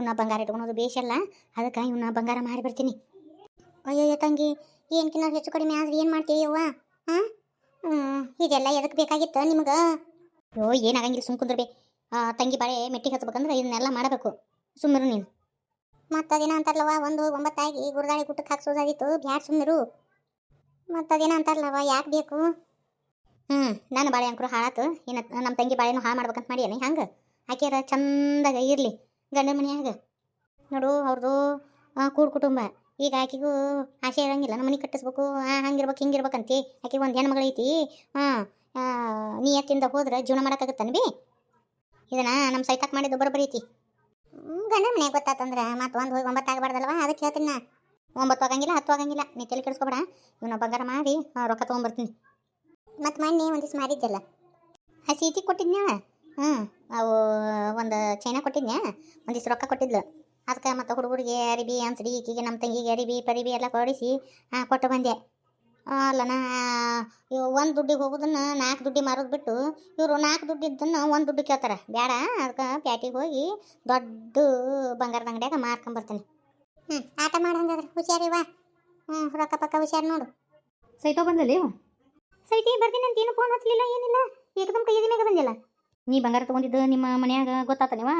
ಇವನ್ನ ಬಂಗಾರ ಇಟ್ಕೊಳೋದು ಬೇಷಲ್ಲ, ಅದಕ್ಕೆ ಇವನ್ನ ಬಂಗಾರ ಮಾಡಿ ಬರ್ತೀನಿ. ಅಯ್ಯಯ್ಯ ತಂಗಿ, ಏನಕ್ಕಿನ್ನ ಹೆಚ್ಚು ಕಡಿಮೆ ಆದ್ರೆ ಏನು ಮಾಡ್ತೀವಿ ಅವ್ವ? ಹಾಂ, ಇದೆಲ್ಲ ಎದಕ್ಕೆ ಬೇಕಾಗಿತ್ತು ನಿಮ್ಗೆ? ಅಯ್ಯೋ ಏನಾಗಂಗಿಲ್ಲ, ಸುಮ್ ಕುಂದ್ರಬೇ. ತಂಗಿ ಬಾಳೆ ಮೆಟ್ಟಿಗೆ ಹಚ್ಬೇಕಂದ್ರೆ ಇದನ್ನೆಲ್ಲ ಮಾಡಬೇಕು, ಸುಮ್ಮರು ನೀನು. ಮತ್ತು ಅದೇನೋ ಅಂತಾರಲ್ಲವ, 1-9 ಗುರುದಾಳಿ ಗುಟ್ಟಕ್ಕೆ ಹಾಕ್ಸೋದಾಗಿತ್ತು, ಬ್ಯಾಡ ಸುಮ್ಮರು. ಮತ್ತು ಅದೇನೋ ಅಂತಾರಲ್ಲವ, ಯಾಕೆ ಬೇಕು? ನಾನು ಬಾಳೆ ಅಂಕರು ಹಾಳಾತು, ಏನು ನಮ್ಮ ತಂಗಿ ಬಾಳೆನೂ ಹಾಳು ಮಾಡ್ಬೇಕಂತ ಮಾಡ್ಯಾನೆ. ಹಂಗೆ ಆಕೆಯರ ಚಂದಾಗ ಇರಲಿ ಗಂಡ ಮನೆಯಾಗ. ನೋಡು ಅವ್ರದ್ದು ಕೂಡು ಕುಟುಂಬ. ಈಗ ಆಕೆಗೂ ಆಸೆ ಇರಂಗಿಲ್ಲ, ನಮ್ಮ ಮನೆ ಕಟ್ಟಿಸ್ಬೇಕು, ಹಂಗಿರ್ಬೇಕು ಹಿಂಗಿರ್ಬೇಕಂತಿ. ಆಕೆಗೆ ಒಂದು ಹೆಣ್ಮಗಳು ಐತಿ. ನೀಯತ್ತಿಂದ ಹೋದ್ರೆ ಜೀವನ ಮಾಡೋಕ್ಕಾಗತ್ತಾನೆ ಬಿ? ಇದನ್ನು ನಮ್ಮ ಸೈತಾಕ್ ಮಾಡಿದ್ದು ಬರೋಬ್ಬರಿ ಐತಿ. ಗಂಡ ಮನೆಯಾಗ ಗೊತ್ತಾತಂದ್ರೆ ಮತ್ತು 1 ಹೋಗಿ 9 ಆಗಬಾರ್ದಲ್ವ? ಅದಕ್ಕೆ ಹೇಳ್ತೀನಿ ನಾ. 9 ಆಗಂಗಿಲ್ಲ, 10 ಆಗಂಗಿಲ್ಲ, ನೀ ತಲೆ ಕೆಡಿಸ್ಕೊಬೇಡ. ಇವನ್ನ ಬಂಗಾರ ಮಾಡಿ ರೊಕ್ಕ ತೊಗೊಂಬರ್ತೀನಿ. ಮತ್ತು ಮೊನ್ನೆ ಒಂದು ದಿವ್ಸ ಮಾಡಿದ್ದಲ್ಲ, ಸೀತಿ ಕೊಟ್ಟಿದ್ನ್ಯಾ. ಅವು ಒಂದು ಚೈನಾ ಕೊಟ್ಟಿದ್ನ್ಯಾ, ಒಂದು ದಿವ್ಸ ರೊಕ್ಕ ಕೊಟ್ಟಿದ್ಲು. ಅದಕ್ಕೆ ಮತ್ತು ಹುಡುಗರಿಗೆ ಅರಿಬಿ ಅನ್ಸಡಿ, ಈಕಿಗೆ ನಮ್ಮ ತಂಗಿಗೆ ಅರಿಬಿ ಪರಿಬಿ ಎಲ್ಲ ಕೊಡಿಸಿ ಕೊಟ್ಟು ಬಂದೆ. ಅಲ್ಲನ ಒಂದು ದುಡ್ಡಿಗೆ ಹೋಗೋದನ್ನು 4 ದುಡ್ಡಿ ಮಾರೋದು ಬಿಟ್ಟು, ಇವರು 4 ದುಡ್ಡಿದ್ದನ್ನು 1 ದುಡ್ಡು ಕೇಳ್ತಾರೆ. ಬೇಡ, ಅದಕ್ಕೆ ಪ್ಯಾಟಿಗೆ ಹೋಗಿ ದೊಡ್ಡ ಬಂಗಾರದ ಅಂಗಡಿಯಾಗ ಮಾರ್ಕೊಂಬರ್ತೀನಿ. ಆಟ ಮಾಡಂಗಾದ್ರೆ ಹುಷಾರಿವಾ. ರೊಕ್ಕ ಪಕ್ಕ ಹುಷಾರು ನೋಡು. ಸೈತ ಬಂದಲ್ಲಿ ಸೈತಿ ಬರ್ತೀನಿ ಅಂತ ಏನು ಫೋನ್ ಹಚ್ಚಲಿಲ್ಲ, ಏನಿಲ್ಲ, ಏಕದಮ್ ಕೈಯದಿ ಮ್ಯಾಗ ಬಂದಿಲ್ಲ. ನೀ ಬಂಗಾರ ತೊಗೊಂಡಿದ್ದು ನಿಮ್ಮ ಮನ್ಯಾಗ ಗೊತ್ತಾತ ನೀವ?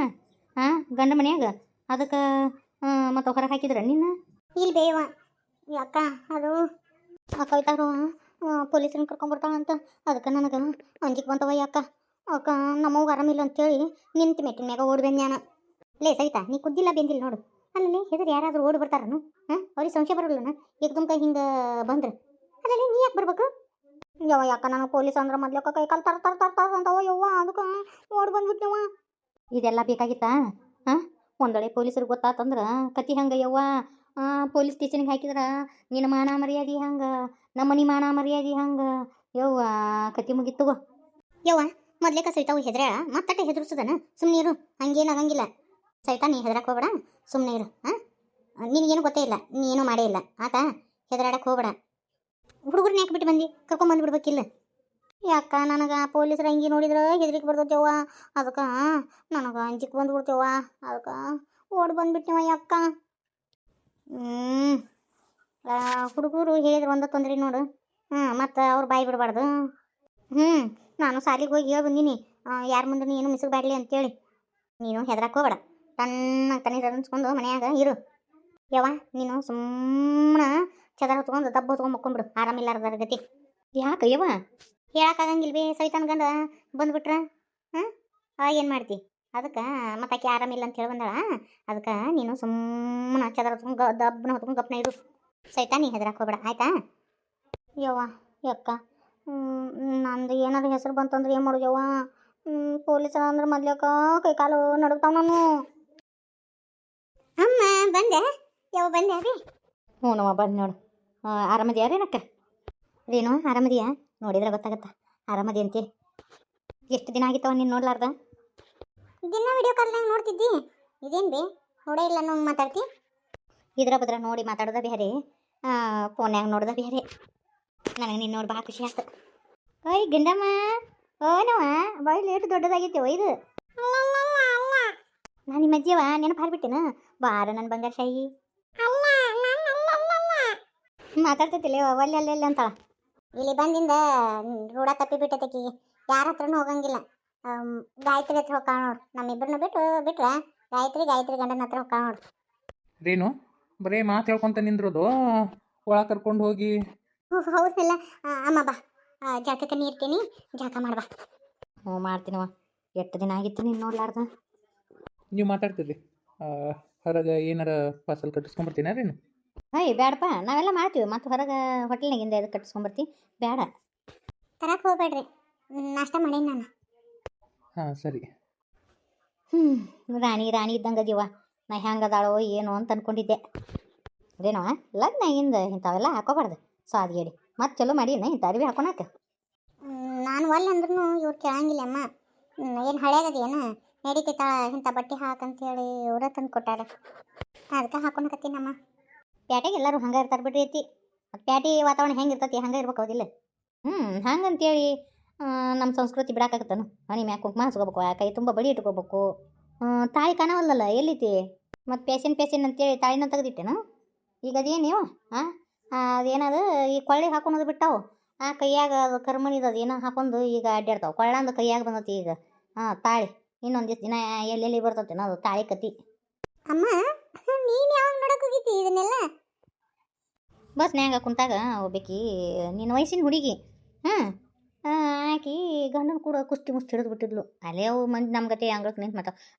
ಗಂಡ ಮನ್ಯಾಗ, ಅದಕ್ಕೆ ಮತ್ತು ಹೊರಗೆ ಹಾಕಿದ್ರ ನಿನ್ನ? ಇಲ್ಲಿ ಬೇವ ಅಕ್ಕ, ಅದು ಕವಿತಾರು ಪೊಲೀಸರನ್ನ ಕರ್ಕೊಂಬರ್ತಾಳಂತ. ಅದಕ್ಕೆ ನನಗೆ ಅಂಜಿಕೆ ಬಂತವ ಅಕ್ಕ. ಅಕ್ಕ ನಮ್ಮವ್ಗೆ ಆರಾಮಿಲ್ಲ ಅಂತೇಳಿ ನಿಂತು ಮೆಟ್ಟಿನ ಮ್ಯಾಗ ಓಡಿ ಬಂದು ನಾನು. ಲೇ ಸವಿತಾ, ನೀ ಕುದ್ದಿಲ್ಲ ಬೆಂದಿಲ್ಲ ನೋಡು. ಅಲ್ಲಿ ಹೆದರಿ ಯಾರಾದರೂ ಓಡಿ ಬರ್ತಾರನು? ಅವ್ರಿಗೆ ಸಂಶಯ ಬರಲ್ಲನ ಏಕದಮ್ ಕೈ ಹಿಂಗೆ ಬಂದ್ರೆ? ಅಲ್ಲಲ್ಲಿ ನೀ ಯಾಕೆ ಬರ್ಬೇಕು? ಯವ್ವ ಯಾಕ ನಾನು ಪೊಲೀಸ್ ಅಂದ್ರೆ ಮೊದ್ಲಕ್ಕ ಕೈ ಕಾಲು ತರ ಅಂತವ ಯವ್ವ, ಅದಕ್ಕೆ ಓಡಿ ಬಂದ್ಬಿಟ್ನವ. ಇದೆಲ್ಲ ಬೇಕಾಗಿತ್ತಾ? ಒಂದೊಳ್ಳೆ ಪೊಲೀಸರಿಗೆ ಗೊತ್ತಾತಂದ್ರೆ ಕತಿ ಹಂಗೆ ಯವ್ವ. ಪೊಲೀಸ್ ಸ್ಟೇಷನ್ಗೆ ಹಾಕಿದ್ರೆ ನಿನ್ನ ಮಾನ ಮರ್ಯಾದೆ ಹಂಗೆ, ನಮ್ಮ ಮನೆ ಮಾನ ಮರ್ಯಾದೆ ಹಂಗೆ ಯವ್ವ, ಕತಿ ಮುಗಿತು ಯವ್ವ. ಮೊದ್ಲೇಕ ಸೈತಾವು ಹೆದ್ರ ಮತ್ತಟ್ಟೆ ಹೆದರ್ಸದನ, ಸುಮ್ಮನೆ ಇರು, ಹಂಗೇನಾಗಂಗಿಲ್ಲ. ಸೈತಾ ನೀ ಹೆದರಕ್ಕೆ ಹೋಗ್ಬೇಡ, ಸುಮ್ಮನೆ ಇರು. ನಿನಗೇನು ಗೊತ್ತೇ ಇಲ್ಲ, ನೀ ಏನೂ ಮಾಡೇ ಇಲ್ಲ ಆತ, ಹೆದರಾಡಕ್ಕೆ ಹೋಗ್ಬೇಡ. ಹುಡುಗರನ್ನ ಯಾಕೆ ಬಿಟ್ಟು ಬಂದು ಕರ್ಕೊಂಬಂದುಬಿಡ್ಬೇಕಿಲ್ಲ? ಯಾಕ ನನಗೆ ಪೊಲೀಸರು ಹಂಗೆ ನೋಡಿದ್ರೆ ಹೆದರಿಕೆ ಬರ್ತೈತೆವ್ವ. ಅದಕ್ಕೆ ನನಗೆ ಅಂಜಿಕೆ ಬಂದುಬಿಡ್ತೇವ. ಅದಕ್ಕೆ ಓಡಿ ಬಂದುಬಿಟ್ಟೆವ ಯಾಕ. ಹುಡುಗರು ಹೇಳಿದ್ರೆ ಒಂದ ತೊಂದರೆ ನೋಡು. ಮತ್ತು ಅವ್ರು ಬಾಯಿ ಬಿಡಬಾರ್ದು. ನಾನು ಸಾಲಿಗೆ ಹೋಗಿ ಹೇಳಿ ಬಂದೀನಿ, ಯಾರ ಮುಂದೆ ಏನು ಮಿಸಗಬಾಡ್ಲಿ ಅಂತೇಳಿ. ನೀನು ಹೆದರಕ್ಕೆ ಹೋಗ್ಬೇಡ, ತನ್ನ ತನಿಸ್ಕೊಂಡು ಮನೆಯಾಗ ಇರು. ಯವ್ವ ನೀನು ಸುಮ್ಮನೆ ಚದರ ಹೊತ್ಕೊಂಡು ದಬ್ಬ ಹೊತ್ಕೊಂಡು ಮಕ್ಕೊಂಬಿಡು, ಆರಾಮಿಲ್ಲಾರ್ದಾರ ಗತಿ. ಯಾಕೆ ಯವ್ವ? ಹೇಳಕ್ಕಾಗಂಗಿಲ್ವೇ, ಸವಿತಾನ ಗಂಡ ಬಂದ್ಬಿಟ್ರೆ ಏನು ಮಾಡ್ತಿ? ಅದಕ್ಕೆ ಮತ್ತೆ ಆಕೆ ಆರಾಮಿಲ್ಲ ಅಂತ ಹೇಳಿ ಬಂದಾಳ. ಅದಕ್ಕೆ ನೀನು ಸುಮ್ಮನೆ ಚದರ ಹೊತ್ಕೊಂಡು ದಬ್ಬನ ಹೊತ್ಕೊಂಡು ಗಪ್ನ ಇರು. ಸವಿತಾ ನೀ ಹೆದರಕ್ಕೆ ಹೋಗ್ಬೇಡ ಆಯ್ತಾ? ಯವ್ವ ಯಕ್ಕ, ನಂದು ಏನಾದ್ರು ಹೆಸರು ಬಂತಂದ್ರೆ ಏನು ಮಾಡೋದು ಯವ್ವ? ಪೊಲೀಸರ ಅಂದ್ರೆ ಮೊದ್ಲಕ್ಕ ಕೈ ಕಾಲು ನಡುಗ್ತಾವ ನಾನು. ಅಮ್ಮ ಬಂದೆ ಯವ್ವ, ಬಂದೆ ರೀ? ಹ್ಞೂ ನಮ್ಮ ಬಂದು ನೋಡು. ಆರಾಮದಿಯಾ ರೀ ನಕ್ಕ? ರೇನು ಆರಾಮದಿಯಾ? ನೋಡಿದ್ರೆ ಗೊತ್ತಾಗತ್ತಾ ಆರಾಮದಿ ಅಂತಿ. ಎಷ್ಟು ದಿನ ಆಗಿತ್ತವ ನೀನು ನೋಡ್ಲಾರ್ದ? ದಿನ ವಿಡಿಯೋ ಕಾಲ್ನಾಗ ನೋಡ್ತಿದ್ದಿ, ಇದೇನು ಬೇ ನೋಡೇ ಇಲ್ಲ ನಾವು ಮಾತಾಡ್ತಿ? ಇದ್ರ ಬದ್ರ ನೋಡಿ ಮಾತಾಡೋದ ಬೇರೆ, ಫೋನ್ಯಾಗ ನೋಡೋದ ಬೇರೆ. ನನಗೆ ನೀನು ನೋಡಿ ಭಾಳ ಖುಷಿ ಆಯ್ತು. ಓಯ್ ಗಿಂಡಮ್ಮ, ಓನವ ಬಾಯಿ ಲೇಟ್ ದೊಡ್ಡದಾಗಿತ್ತೇವ ಇದು. ನಾನು ನಿಮ್ಮ ಅಜ್ಜಿಯವ ನೆನಪು ಹಾರ್ಬಿಟ್ಟೆನ? ಬಾರ ನನ್ನ ಬಂಗಾರ ಶಾಯಿ. ಮಾತಾಡ್ತೈತಿಲ್ಲ ಒಲ್ಲೆ ಅಲ್ಲೆಲ್ಲ ಅಂತಾಳ. ಇಲ್ಲಿ ಬಂದಿಂದ ರೂಢ ತಪ್ಪಿ ಬಿಟ್ಟೈತಿ, ಯಾರ ಹತ್ರನೂ ಹೋಗಂಗಿಲ್ಲ. ಗಾಯತ್ರಿ ಹತ್ರ ಹೋಗ್ಕಾಳ ನೋಡು. ನಮ್ಮಿಬ್ಬರನ್ನ ಬಿಟ್ರೆ ಗಾಯತ್ರಿ ಗಂಡನ ಹತ್ರ ಹೋಗ್ಕಾಳ ನೋಡು. ರೇನು ಬರೀ ಮಾತು ಹೇಳ್ಕೊಂತ ನಿಂದ್ರೋದು, ಒಳ ಕರ್ಕೊಂಡು ಹೋಗಿ. ಹೌದಲ್ಲ ಅಮ್ಮ, ಬಾ ಜಳಕಕ್ಕೆ ನೀರ್ತೀನಿ, ಜಳಕ ಮಾಡ್ಬಾ. ಹ್ಞೂ ಮಾಡ್ತೀನವ. ಎಷ್ಟು ದಿನ ಆಗಿತ್ತು ನೀನು ನೋಡ್ಲಾರ್ದ? ನೀವು ಮಾತಾಡ್ತೀರಿ, ಹೊರಗೆ ಏನಾರ ಪಾರ್ಸಲ್ ಕಟ್ಟಿಸ್ಕೊಂಬರ್ತೀನ ರೇನು? ಬೇಡಪ್ಪ, ನಾವೆಲ್ಲ ಮಾಡ್ತೀವಿ. ಮತ್ತು ಹೊರಗೆ ಹೋಟೆಲ್ನಾಗಿಂದ ಇದು ಕಟ್ಟಿಸ್ಕೊಂಬರ್ತಿ, ಬೇಡ ತರಕ್ಕೆ ಹೋಗ್ಬೇಡ್ರಿ, ನಾಷ್ಟ ಮಾಡೀನಿ ನಾನು. ಸರಿ. ರಾಣಿ ಇದ್ದಂಗೆ ಅದೀವ. ನಾ ಹೆಂಗೆ ಅದಾಳೋ ಏನೋ ಅಂತ ಅಂದ್ಕೊಂಡಿದ್ದೆ. ಅದೇನೋ ಲಗ್ನಾಗಿಂದ ಇಂಥವೆಲ್ಲ ಹಾಕೋಬಾರ್ದು, ಸಾದಿಗೇಡಿ. ಮತ್ತು ಚಲೋ ಮಾಡೀನ ಇಂಥ ಅರಿವಿ ಹಾಕೊಳಕ್ಕೆ. ನಾನು ಒಲ್ಲೆ ಅಂದ್ರೂ ಇವ್ರು ಕೇಳಂಗಿಲ್ಲ ಅಮ್ಮ. ಏನು ಹಳೆಯದೇನು ನಡೀತೈತಾಳ ಇಂಥ ಬಟ್ಟೆ ಹಾಕಂತೇಳಿ ಇವರ ತಂದು ಕೊಟ್ಟಾರ, ಅದಕ್ಕೆ ಹಾಕೊಳಕತ್ತೀನಮ್ಮ. ಪ್ಯಾಟೆಗೆ ಎಲ್ಲರೂ ಹಂಗೆ ಇರ್ತಾರೆ ಬಿಡ್ರಿ ಐತಿ. ಮತ್ತು ಪ್ಯಾಟಿ ವಾತಾವರಣ ಹೆಂಗೆ ಇರ್ತೈತಿ ಹಂಗೆ ಇರ್ಬೇಕು, ಹೌದಿಲ್ಲ? ಹಂಗಂತೇಳಿ ನಮ್ಮ ಸಂಸ್ಕೃತಿ ಬಿಡಾಕಾಗತ್ತನು? ಮನೆ ಮ್ಯಾಗ ಕುಂಕುಮ ಹಚ್ಕೋಬೇಕು, ಕೈ ತುಂಬ ಬಡಿ ಇಟ್ಕೋಬೇಕು, ತಾಯಿ ಕಾಣವಲ್ಲಲ್ಲ, ಎಲ್ಲೈತಿ? ಮತ್ತು ಪೇಸಿನ್ ಅಂತೇಳಿ ತಾಳಿನ ತೆಗೆದಿಟ್ಟೆನು. ಈಗ ಅದೇನು ನೀವು ಹಾಂ ಅದೇನದು ಈ ಕೊಳ್ಳಿಗೆ ಹಾಕೊಳೋದು ಬಿಟ್ಟಾವು. ಕೈಯಾಗ ಅದು ಕರ್ಮಣಿದು ಅದು ಏನೋ ಹಾಕೊಂಡು ಈಗ ಅಡ್ಡಾಡ್ತಾವೆ. ಕೊಳ್ಳಂದು ಕೈಯಾಗ ಬಂದತಿ ಈಗ. ತಾಳಿ ಇನ್ನೊಂದಿಷ್ಟು ದಿನ ಎಲ್ಲೆಲ್ಲಿ ಬರ್ತೈತೆ ಅದು ತಾಳಿ ಕತಿ. ಅಮ್ಮ ನೀನು ಯಾವಾಗ ನೋಡಕ್ ಹೋಗಿದ್ದಿ ಇದನ್ನೆಲ್ಲ? ಬಸ್ನ್ಯಾಗ ಕುಂತಾಗ ಒಬ್ಬಾಕಿ ನಿನ್ನ ವಯಸ್ಸಿನ ಹುಡುಗಿ ಆಕಿ ಗಂಡನ ಕೂಡ ಕುಸ್ತಿ ಮುಸ್ತಿ ಹಿಡಿದು ಬಿಟ್ಟಿದ್ಲು. ಅಲ್ಲೇ ಅವು ಮಂದಿ ನಮ್ಮ ಗತೆ ಅಂಗ್ಳಕ್ಕೆ ನಿಂತು ಮತ್ತು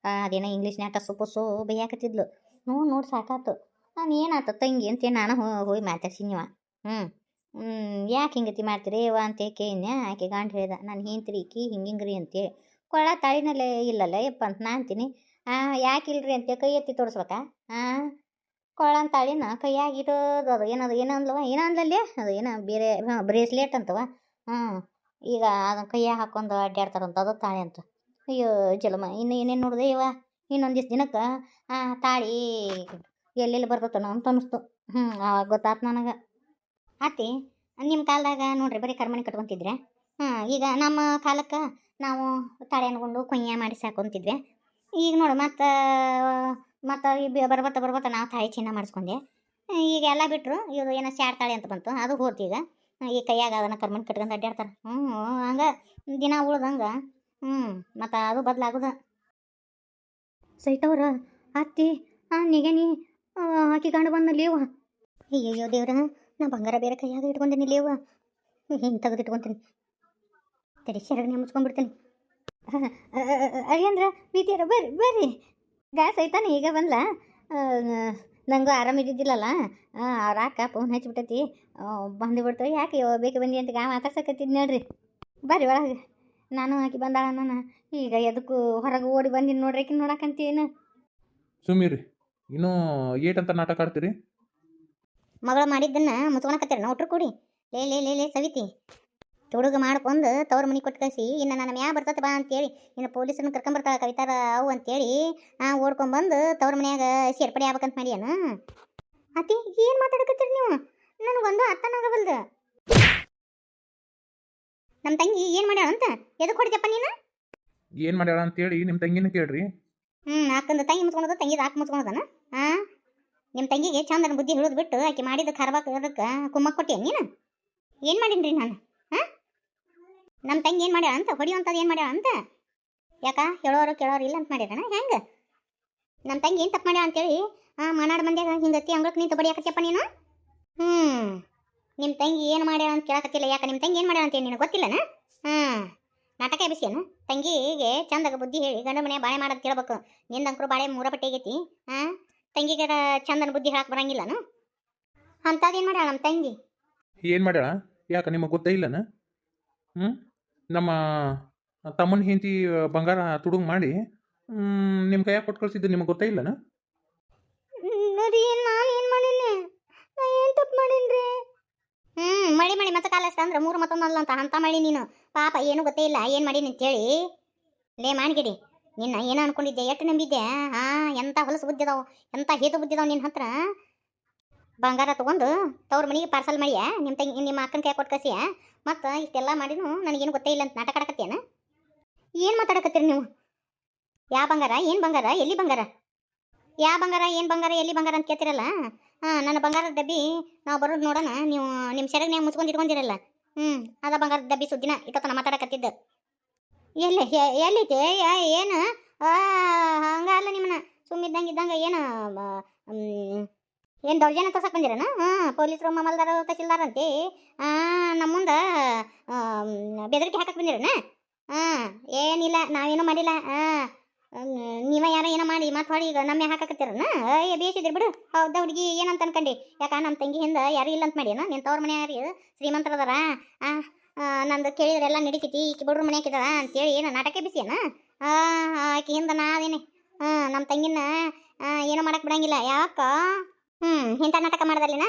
ಅದೇನೋ ಇಂಗ್ಲೀಷ್ನ್ಯಾಗ ಟಸ್ಸು ಪಸ್ಸು ಬೈಯಾಕತ್ತಿದ್ಲು. ನೋಡಿ ಸಾಕಾತು. ನಾನು ಏನಾತ ತಂಗಿ ಅಂತೇಳಿ ನಾನು ಹೋಗಿ ಮಾತಾಡ್ಸಿನಿವ. ಯಾಕೆ ಹಿಂಗತಿ ಮಾಡ್ತೀರಿ ಯವ್ವ ಅಂತ ಕೇಳಿದ್ನ್ಯಾ. ಆಕೆ ಗಂಡ ಹೇಳ್ದ, ನಾನು ಹಿಂತ್ರಿ ಈಕಿ ಹಿಂಗಿಂಗ್ರಿ ಅಂತೇಳಿ. ಕೊಳ್ಳ ತಾಳಿನಲ್ಲೇ ಇಲ್ಲಲ್ಲ ಯಪ್ಪ ಅಂತ ನಾ ಅಂತೀನಿ. ಯಾಕೆ ಇಲ್ರಿ ಅಂತೇಳಿ ಕೈ ಎತ್ತಿ ತೋರಿಸ್ಬೇಕಾ? ಕೊಳ್ಳನ ತಾಳಿನ ಕೈಯಾಗ ಇರೋದು ಅದು ಏನದು ಏನಂದ್ಲವ ಏನಂದ್ಲಲ್ಲೇ ಅದು ಏನೋ ಬೇರೆ ಬ್ರೇಸ್ಲೆಟ್ ಅಂತವ. ಈಗ ಅದನ್ನು ಕೈಯಾಗ ಹಾಕೊಂಡು ಅಡ್ಡಾಡ್ತಾರಂತ ಅದು ತಾಳಿ ಅಂತ. ಅಯ್ಯೋ ಜಲಮ ಇನ್ನು ಏನೇನು ನೋಡಿದೆ ಇವ. ಇನ್ನೊಂದಿಷ್ಟು ದಿನಕ್ಕೆ ತಾಳಿ ಎಲ್ಲೆಲ್ಲಿ ಬರ್ತತನೋ ಅಂತ ಅನ್ನಿಸ್ತು. ಆವಾಗ ಗೊತ್ತಾತು ನನಗೆ. ಅತ್ತಿ ನಿಮ್ಮ ಕಾಲದಾಗ ನೋಡ್ರಿ ಬರೀ ಕರ್ಮಣಿ ಕಟ್ಕೊತಿದ್ರೆ. ಈಗ ನಮ್ಮ ಕಾಲಕ್ಕೆ ನಾವು ತಾಳಿ ಅನ್ಕೊಂಡು ಕೊಯ್ಯ ಮಾಡಿ ಸಾಕೊಂತಿದ್ವಿ. ಈಗ ನೋಡು ಮತ್ತು ಈ ಬರ್ಬತ್ತ ನಾವು ತಾಳಿ ಚಿನ್ನ ಮಾಡಿಸ್ಕೊಂಡೆ. ಈಗ ಎಲ್ಲ ಬಿಟ್ಟರು. ಇವರು ಏನೋ ಸ್ಯಾಡ್ ತಾಳಿ ಅಂತ ಬಂತು, ಅದು ಹೋಗ್ತಿ ಈಗ. ಈ ಕೈಯಾಗ ಅದನ್ನು ಕರ್ಮಣಿ ಕಟ್ಕೊಂಡು ಅಡ್ಡಾಡ್ತಾರೆ. ಹಂಗೆ ದಿನ ಉಳ್ದಂಗೆ ಮತ್ತು ಅದು ಬದಲಾಗೋದು. ಸೈತವ್ರ ಅತ್ತಿ ನಿಗೇನಿ ಆಕಿ ಗಂಡು ಬಂದಲ್ಲಿ ಅವ. ಅಯ್ಯಯ್ಯೋ ದೇವ್ರ, ನಾ ಬಂಗಾರ ಬೇರೆ ಕೈಯಾಗ ಇಟ್ಕೊಂಡೇನಿ ಇಲ್ಲಿಯವ್ವ. ಹಿಂಗೆ ತೆಗೆದಿಟ್ಕೊತೀನಿ. ತಡಿ ಶರಗಣೆ ಮುಚ್ಕೊಂಡ್ಬಿಡ್ತೀನಿ. ಅಯ್ಯಂದ್ರ ಪ್ರೀತಿಯರ ಬರ್ರಿ ಬರ್ರಿ. ಸೈತಾನೆ ಈಗ ಬಂದ್ಲ. ನಂಗೂ ಆರಾಮಿದ್ದಿದ್ದಿಲ್ಲಲ್ಲ. ಅವ್ರ ಅಕ್ಕ ಫೋನ್ ಹಚ್ಚಿಬಿಟ್ಟೈತಿ. ಬಂದುಬಿಡ್ತು. ಯಾಕೆ ಬೇಕು ಬಂದಿ ಅಂತ ಮಾತಾಡ್ಸಕತ್ತಿದ್ ನೋಡ್ರಿ. ಬರ್ರಿ ಒಳಗೆ. ನಾನು ಆಕಿ ಬಂದಾಳ ನಾನು ಈಗ ಎದಕ್ಕೂ ಹೊರಗೆ ಓಡಿ ಬಂದಿನಿ ನೋಡ್ರಿ ಆಕಿ ನೋಡಕ್ಕಂತೀನ. ಸುಮ್ಮೀರಿ, ಇನ್ನೂ ಏಟಂತ ನಾಟಕ ಆಡ್ತೀರಿ? ಮಗಳು ಮಾಡಿದ್ದನ್ನು ಮುಚ್ಕೊಳಕತ್ತೀರ ನಾವು ಒಟ್ರು ಕೂಡಿ. ಲೇ ಸವಿತಿ, ತುಡುಗ ಮಾಡ್ಕೊಂಡು ತವ್ರ ಮನೆ ಕೊಟ್ಟು ಕಳಿಸಿ ಇನ್ನು ನನ್ನ ಮ್ಯಾ ಬರ್ತದೆ ಬಾ ಅಂತೇಳಿ ಇನ್ನು ಪೊಲೀಸರನ್ನ ಕರ್ಕೊಂಬರ್ತಾಳೆ ಕವಿತಾರ ಅವು ಅಂತೇಳಿ ಓಡ್ಕೊಂಬಂದು ತವ್ರ ಮನ್ಯಾಗ ಸೇರ್ಪಡೆ ಆಗ್ಬೇಕಂತ ಮಾಡ್ಯಾನ. ಅತಿ ಏನು ಮಾತಾಡಕತ್ತೀರಿ ನೀವು? ನನಗೊಂದು ಅರ್ಥನಾಗವಲ್ದು. ನಮ್ಮ ತಂಗಿ ಏನು ಮಾಡ್ಯಾಳ ಅಂತ ಎದಕ್ಕೆ ಹೊಡಿತಪ್ಪ ನೀನು? ಏನು ಮಾಡ್ಯಾಳ ಅಂತೇಳಿ ನಿಮ್ಮ ತಂಗಿನ ಕೇಳ್ರಿ. ಅಕ್ಕಂದು ತಂಗಿ ಮುಚ್ಕೊಳೋದು, ತಂಗಿದ ಆಕ ಮುಚ್ಕೊಳೋದನ? ನಿಮ್ಮ ತಂಗಿಗೆ ಚಂದನ ಬುದ್ಧಿ ಹಿಡಿದು ಬಿಟ್ಟು ಆಕೆ ಮಾಡಿದ ಖರ್ಬಾಕ್ ಅದಕ್ಕೆ ಕುಮ್ಮಕ್ಕೆ ಕೊಟ್ಟೆ ನೀನು? ಏನು ಮಾಡೀನಿ ನಾನು? ನಮ್ಮ ತಂಗಿ ಏನು ಮಾಡ್ಯಾಳ ಅಂತ ಹೊಡಿಯುವಂಥದ್ದು ಏನು ಮಾಡ್ಯಾಳ ಅಂತ? ಯಾಕ ಹೇಳೋರು ಕೇಳೋರು ಇಲ್ಲ ಅಂತ ಮಾಡ್ಯಾರಣ ಹೆಂಗೆ? ನಮ್ಮ ತಂಗಿ ಏನು ತಪ್ಪು ಮಾಡ್ಯಾಳ ಅಂತೇಳಿ ಮನಾಡ್ ಮಂದ್ಯಾಗ ಹಿಂಗತ್ತಿ ಅಂಗ್ಳಕ್ಕೆ ನಿಂತು ಬಡಿಯಾಕತ್ತಪ್ಪ ನೀನು? ನಿಮ್ಮ ತಂಗಿ ಏನು ಮಾಡ್ಯಾಳ ಅಂತ ಕೇಳಕತ್ತಿಲ್ಲ. ಯಾಕೆ ನಿಮ್ಮ ತಂಗಿ ಏನು ಮಾಡ್ಯಾಳ ಅಂತೇಳಿ ನಿನಗೆ ಗೊತ್ತಿಲ್ಲನ? ನಾಟಕ ಎಬ್ಬಿಸ್ಯೇನು? ತಂಗಿಗೆ ಚಂದಾಗ ಬುದ್ಧಿ ಹೇಳಿ ಗಂಡ ಮನೆ ಬಾಳೆ ಮಾಡೋದು ಕೇಳ್ಬೇಕು. ನಿಂದಂಕರು ಬಾಳೆ ಮೂರ ಪಟ್ಟಿ ಆಗೈತಿ. ತಂಗಿಗೆ ಚಂದನ ಬುದ್ಧಿ ಹೇಳಕ್ಕೆ ಬರಂಗಿಲ್ಲನು? ಅಂಥದ್ದೇನು ಮಾಡ್ಯಾಳ ನಮ್ಮ ತಂಗಿ? ಏನು ಮಾಡ್ಯಾಳ? ಯಾಕೆ ನಿಮಗೆ ಗೊತ್ತೇ ಇಲ್ಲನ? ನಮ್ಮ ತಮ್ಮನ ಹೆಂಡತಿ ಬಂಗಾರ ತುಡುಗ್ ಮಾಡಿ ನಿಮ್ಮ ಕೈಯಾಗ ಕೊಟ್ಟು ಕಳಿಸಿದ್ದು ನಿಮಗೆ ಗೊತ್ತೇ ಇಲ್ಲನ? ನಾನು ಏನು ಮಾಡೀನಿ? ನಾ ಏನು ತಪ್ಪು ಮಾಡೀನ್ರಿ? ಮಳಿ ಮತ್ತೆ ಕಾಲಷ್ಟ ಅಂದ್ರೆ ಮೂರು ಮತ್ತೊಂದಲ್ಲ ಅಂತ ಮಾಡಿ ನೀನು ಪಾಪ ಏನು ಗೊತ್ತೇ ಇಲ್ಲ ಏನು ಮಾಡೀನಿ ಅಂತೇಳಿ. ಲೇ ಮಾಡ್ಗಿಡಿ, ನಿನ್ನ ಏನೋ ಅನ್ಕೊಂಡಿದ್ದೆ, ಎಷ್ಟು ನಂಬಿದ್ದೆ. ಎಂಥ ಹೊಲಸು ಬುದ್ಧಿದಾವು, ಎಂಥ ಹೇತು ಬುದ್ಧಿದಾವು ನಿನ್ನ ಹತ್ರ. ಬಂಗಾರ ತೊಗೊಂಡು ತವ್ರ ಮನೆಗೆ ಪಾರ್ಸಲ್ ಮಾಡಿಯಾ ನಿಮ್ಮ ಅಕ್ಕನ ಕೈ ಕೊಟ್ಟು ಕಸಿಯ? ಮತ್ತು ಇಷ್ಟೆಲ್ಲ ಮಾಡಿನೂ ನನಗೇನು ಗೊತ್ತೇ ಇಲ್ಲ ಅಂತ ನಾಟಕ ಆಡಕತ್ತೇನ? ಏನು ಮಾತಾಡಕತ್ತೀರಿ ನೀವು? ಯಾವ ಬಂಗಾರ, ಏನು ಬಂಗಾರ, ಎಲ್ಲಿ ಬಂಗಾರ? ಯಾವ ಬಂಗಾರ, ಏನು ಬಂಗಾರ, ಎಲ್ಲಿ ಬಂಗಾರ ಅಂತ ಕೇಳ್ತಿರಲ್ಲ. ನನ್ನ ಬಂಗಾರದ ಡಬ್ಬಿ ನಾವು ಬರೋದು ನೋಡೋಣ. ನೀವು ನಿಮ್ಮ ಸೆರಗ್ನ್ಯಾಗ ಮುಚ್ಕೊಂಡು ಇಟ್ಕೊಂಡಿರಲ್ಲ. ಅದ ಬಂಗಾರದ ಡಬ್ಬಿ ಸುದ್ದಿನ ಇಟ್ಟತನ ಮಾತಾಡಕತ್ತಿದ್ದ. ಎಲ್ಲೈತೆ? ಏನು ಹಂಗಲ್ಲ ನಿಮ್ಮನ್ನ ಸುಮ್ಮಿದ್ದಂಗೆ ಏನು ದೌರ್ಜನ್ಯ ತೋರ್ಸಕ್ಕೆ ಬಂದಿರನ? ಪೊಲೀಸರು ಮಮಲ್ದಾರ ತಹಸೀಲ್ದಾರ ಅಂತೆ ನಮ್ಮ ಮುಂದೆ ಬೆದರಿಕೆ ಹಾಕಕ್ಕೆ ಬಂದಿರನ? ಏನಿಲ್ಲ, ನಾವೇನೂ ಮಾಡಿಲ್ಲ. ನೀವ ಯಾರ ಏನೋ ಮಾಡಿ ಮತ್ತೆ ಹೊಳಿ ಈಗ ನಮ್ಮ ಹಾಕಕತ್ತೀರನ? ಬೇಸಿದ್ರಿ ಬಿಡು. ಹೌದಾ ಹುಡುಗಿ ಏನಂತ ಅನ್ಕಂಡು? ಯಾಕ ನಮ್ಮ ತಂಗಿ ಹಿಂದೆ ಯಾರು ಇಲ್ಲ ಅಂತ ಮಾಡ್ಯಾನ? ನಿನ್ನ ತವ್ರ ಮನೆ ಯಾರು ಶ್ರೀಮಂತರದಾರ? ನಂದು ಕೇಳಿದ್ರೆಲ್ಲ ನಡೀತೈತಿ, ಈಕಿ ಬಡ್ರ ಮನೆ ಹಾಕಿದಾಳ ಅಂತೇಳಿ ಏನು ನಾಟಕ ಬಿಸಿಯನ? ಆಕೆ ಹಿಂದೆ ನಾವೇನೆ ನಮ್ಮ ತಂಗಿನ ಏನೋ ಮಾಡಕ್ಕೆ ಬಿಡಂಗಿಲ್ಲ. ಯಾಕ ಇಂಥ ನಾಟಕ ಮಾಡ್ದಲ್ಲಿನ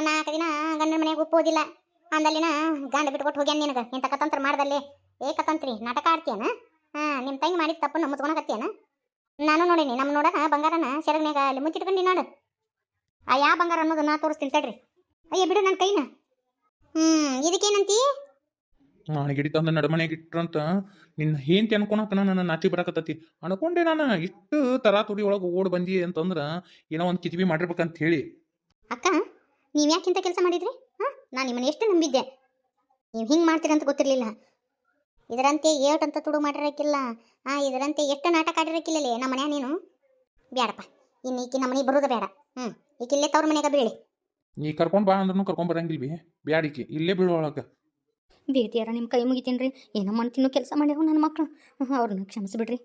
4 ದಿನ ಗಂಡನ ಮನೆಗೆ ಒಪ್ಪೋದಿಲ್ಲ ಅಂದಲ್ಲಿನ ಗಂಡ ಬಿಟ್ಕೊಟ್ಟು ಹೋಗ್ಯಾನ ನಿನಗೆ. ಇಂಥ ಕತಂತ್ರ ಮಾಡ್ದಲ್ಲಿ ಕತಂತ್ರಿ ನಾಟಕ ಆಡ್ತೀಯನ? ನಿಮ್ಮ ತಂಗಿ ಮಾಡಿದ ತಪ್ಪನ್ನು ಮುಚ್ಕೊಳಕತ್ತೀಯನ? ನಾನು ನೋಡೀನಿ. ನಮ್ಮ ನೋಡೋಣ ಬಂಗಾರನ ಸೆರಗ್ನಾಗ ಅಲ್ಲಿ ಮುಚ್ಚಿಟ್ಕೊಂಡು ನೋಡು. ಯಾವ ಬಂಗಾರ ಅನ್ನೋದು ನಾ ತೋರಿಸ್ತೀನಿ ತಡ್ರಿ. ಅಯ್ಯ ಬಿಡು ನನ್ನ ಕೈನ. ಇದಕ್ಕೇನಂತಿ? ನಾಳೆಗಿಡಿ ತಂದು ನಡಮನೆಗೆ ಇಟ್ರಂತ ನಿನ್ನ ಹೇಂತಿ ಅನ್ಕೊಳಕ ನನ್ನ ನಾಚಿ ಬರಾಕತ್ತತಿ ಅನ್ಕೊಂಡೆ ನಾನು ಇಷ್ಟು ತರಾತುರಿ ಒಳಗೆ ಓಡ್ ಬಂದಿ ಅಂತಂದ್ರೆ ಏನೋ ಒಂದು ಕಿತ್ಬಿ ಮಾಡಿರ್ಬೇಕಂತ ಹೇಳಿ. ಅಕ್ಕ ನೀವು ಯಾಕಿಂತ ಕೆಲಸ ಮಾಡಿದ್ರಿ ಹಾಂ ನಾನು ನಿಮ್ಮನ್ನ ಎಷ್ಟು ನಂಬಿದ್ದೆ. ನೀವು ಹಿಂಗೆ ಮಾಡ್ತೀರಂತ ಗೊತ್ತಿರಲಿಲ್ಲ. ಇದರಂತೆ ಏಟಂತ ತುಡು ಮಾಡಿರಕ್ಕಿಲ್ಲ. ಇದರಂತೆ ಎಷ್ಟು ನಾಟಕ ಆಡಿರಕ್ಕಿಲ್ಲಲೇ ನಮ್ಮ ಮನ್ಯಾಗ ನೀನು. ಬೇಡಪ್ಪ ಇನ್ನು ಈಕಿ ನಮ್ಮ ಮನೆಗೆ ಬರೋದು ಬೇಡ. ಈಕಿಲ್ಲೇ ತವ್ರ ಮನೆಯಾಗ ಬೀಳಿ. ನೀ ಕರ್ಕೊಂಡು ಬಾ ಅಂದ್ರೂ ಕರ್ಕೊಂಡ್ ಬರಂಗಿಲ್ಲ ಬಿ ಬ್ಯಾಡಿಕೆ ಇಲ್ಲೇ ಬೀಳೊಳಗೆ. ಬೇತಿಯಾರ ನಿಮ್ಮ ಕೈ ಮುಗಿತೀನಿ ರೀ. ಏನೋ ಮಾಡ್ತೀನೋ ಕೆಲಸ ಮಾಡ್ಯಾವ ನನ್ನ ಮಕ್ಕಳು, ಅವ್ರನ್ನ ಕ್ಷಮಿಸ್ಬಿಡ್ರಿ.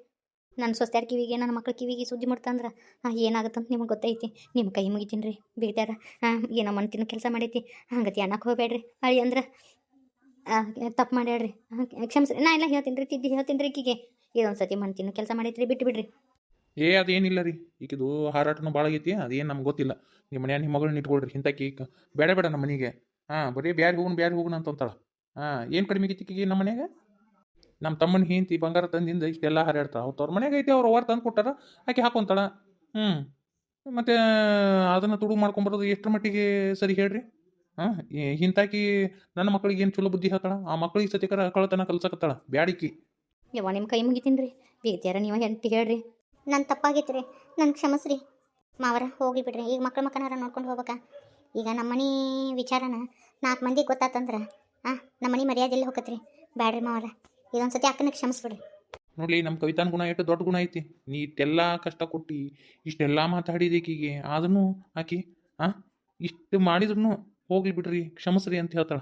ನನ್ನ ಸ್ವಸ್ತ್ಯಾರ ಕಿವಿಗೆ ನನ್ನ ಮಕ್ಳ ಕಿವಿಗೆ ಸುದ್ದಿ ಮಾಡ್ತಂದ್ರೆ ಏನಾಗುತ್ತಂತ ನಿಮಗೆ ಗೊತ್ತೈತಿ. ನಿಮ್ಮ ಕೈ ಮುಗಿತೀನಿ ರೀ ಬೇತಿಯಾರ. ಏನೋ ಮಾಡ್ತೀನೋ ಕೆಲಸ ಮಾಡೈತಿ ಹಂಗತಿ ಅನ್ನಕ್ಕೆ ಹೋಗ್ಬೇಡ್ರಿ. ಅಳಿ ಅಂದ್ರೆ ತಪ್ಪು ಮಾಡ್ಯಾಡ್ರಿ, ಕ್ಷಮಿಸ್ರಿ. ನಾ ಎಲ್ಲ ಹೇಳ್ತೀನಿ ರೀ, ತಿದ್ದಿ ಹೇಳ್ತೀನಿ ರೀ ಈಕಿಗೆ. ಇದೊಂದು ಸತಿ ಮಾಡ್ತೀನೋ ಕೆಲಸ ಮಾಡೈತ್ರಿ, ಬಿಟ್ಟು ಬಿಡ್ರಿ. ಅದೇನಿಲ್ಲ ರೀ ಈಕಿದು ಹಾರಾಟನೂ ಭಾಳ ಆಗೈತಿ. ಅದೇನು ನಮ್ಗೆ ಗೊತ್ತಿಲ್ಲ. ನಿಮ್ಮ ಮನ್ಯಾಗ ನಿಮ್ಮ ಮಗಳನ್ನ ಇಟ್ಕೊಳ್ರಿ ಇಂಥಕಿ ಬೇಡ ಬೇಡ ನಮ್ಮ ಮನೆಗೆ. ಬರೀ ಬ್ಯಾರೆ ಹೋಗೋಣ ಅಂತಂತಾಳ. ಏನು ಕಡಿಮೆ ಆಗೈತಿ ಈಕಿಗೆ ನಮ್ಮ ಮನ್ಯಾಗ. ನಮ್ಮ ತಮ್ಮನ ಹೆಂಡತಿ ಬಂಗಾರ ತಂದಿಂದ ಇಷ್ಟೆಲ್ಲ ಹಾರಾಡ್ತಾಳ. ಅವ್ರ ಮನ್ಯಾಗ ಐತಿ, ಅವ್ರು ಹೊರ ತಂದು ಕೊಟ್ಟಾರ, ಆಕೆ ಹಾಕೊಂತಾಳ. ಮತ್ತು ಅದನ್ನು ತುಡು ಮಾಡ್ಕೊಂಬರೋದು ಎಷ್ಟರ ಮಟ್ಟಿಗೆ ಸರಿ ಹೇಳ್ರಿ. ಇಂತಾಕಿ ನನ್ನ ಮಕ್ಕಳಿಗೆ ಏನು ಚಲೋ ಬುದ್ಧಿ ಹೇಳ್ತಾಳ, ಆ ಮಕ್ಕಳಿಗೆ ಸತಿಕರ ಕಳ್ತನ ಕಲ್ಸಕತ್ತಾಳ ಬ್ಯಾಡಿಕಿ. ಯವ್ವ ನಿಮ್ಮ ಕೈ ಮುಗಿತೀನಿ ರೀ ಬೇತಿಯಾರ, ನೀವು ಹೆಂಡತಿ ಹೇಳ್ರಿ. ನನ್ನ ತಪ್ಪಾಗೈತೆ ರೀ, ನನ್ನ ಕ್ಷಮಿಸ್ರಿ ಮಾವರ. ಹೋಗಿ ಬಿಡ್ರಿ, ಈಗ ಮಕ್ಕಳಾರ ನೋಡ್ಕೊಂಡು ಹೋಗ್ಬೇಕಾ. ಈಗ ನಮ್ಮ ಮನೆ ವಿಚಾರನ 4 ಮಂದಿಗೆ ಗೊತ್ತಾತಂದ್ರೆ ನಮ್ಮ ಮನೆ ಮರ್ಯಾದೆಲ್ಲಿ ಹೋಗತ್ರಿ. ಬ್ಯಾಡ್ರಿ ಮಾವರ, ಇದೊಂದು ಸತಿ ಅಕ್ಕನ ಕ್ಷಮಿಸ್ಬಿಡ್ರಿ. ನೋಡ್ಲಿ ನಮ್ಮ ಕವಿತಾನ ಗುಣ ಎಷ್ಟು ದೊಡ್ಡ ಗುಣ ಐತಿ. ನೀ ಇಷ್ಟೆಲ್ಲ ಕಷ್ಟ ಕೊಟ್ಟು ಇಷ್ಟೆಲ್ಲ ಮಾತಾಡಿದೀಕಿಗೆ ಆದ್ರೂ ಆಕಿ ಇಷ್ಟು ಮಾಡಿದ್ರು ಹೋಗ್ಲಿ ಬಿಡ್ರಿ ಕ್ಷಮಿಸ್ರಿ ಅಂತ ಹೇಳ್ತಾಳ.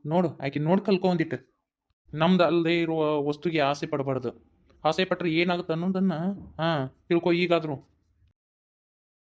ನೋಡು ಆಕಿ ನೋಡಿ ಕಲ್ಕೊಂದಿಟ್ಟು. ನಮ್ದು ಅಲ್ಲದೆ ಇರುವ ವಸ್ತುಗೆ ಆಸೆ ಪಡಬಾರ್ದು. ಆಸೆ ಪಟ್ರೆ ಏನಾಗುತ್ತೆ ಅನ್ನೋದನ್ನು ತಿಳ್ಕೊ ಈಗಾದರೂ.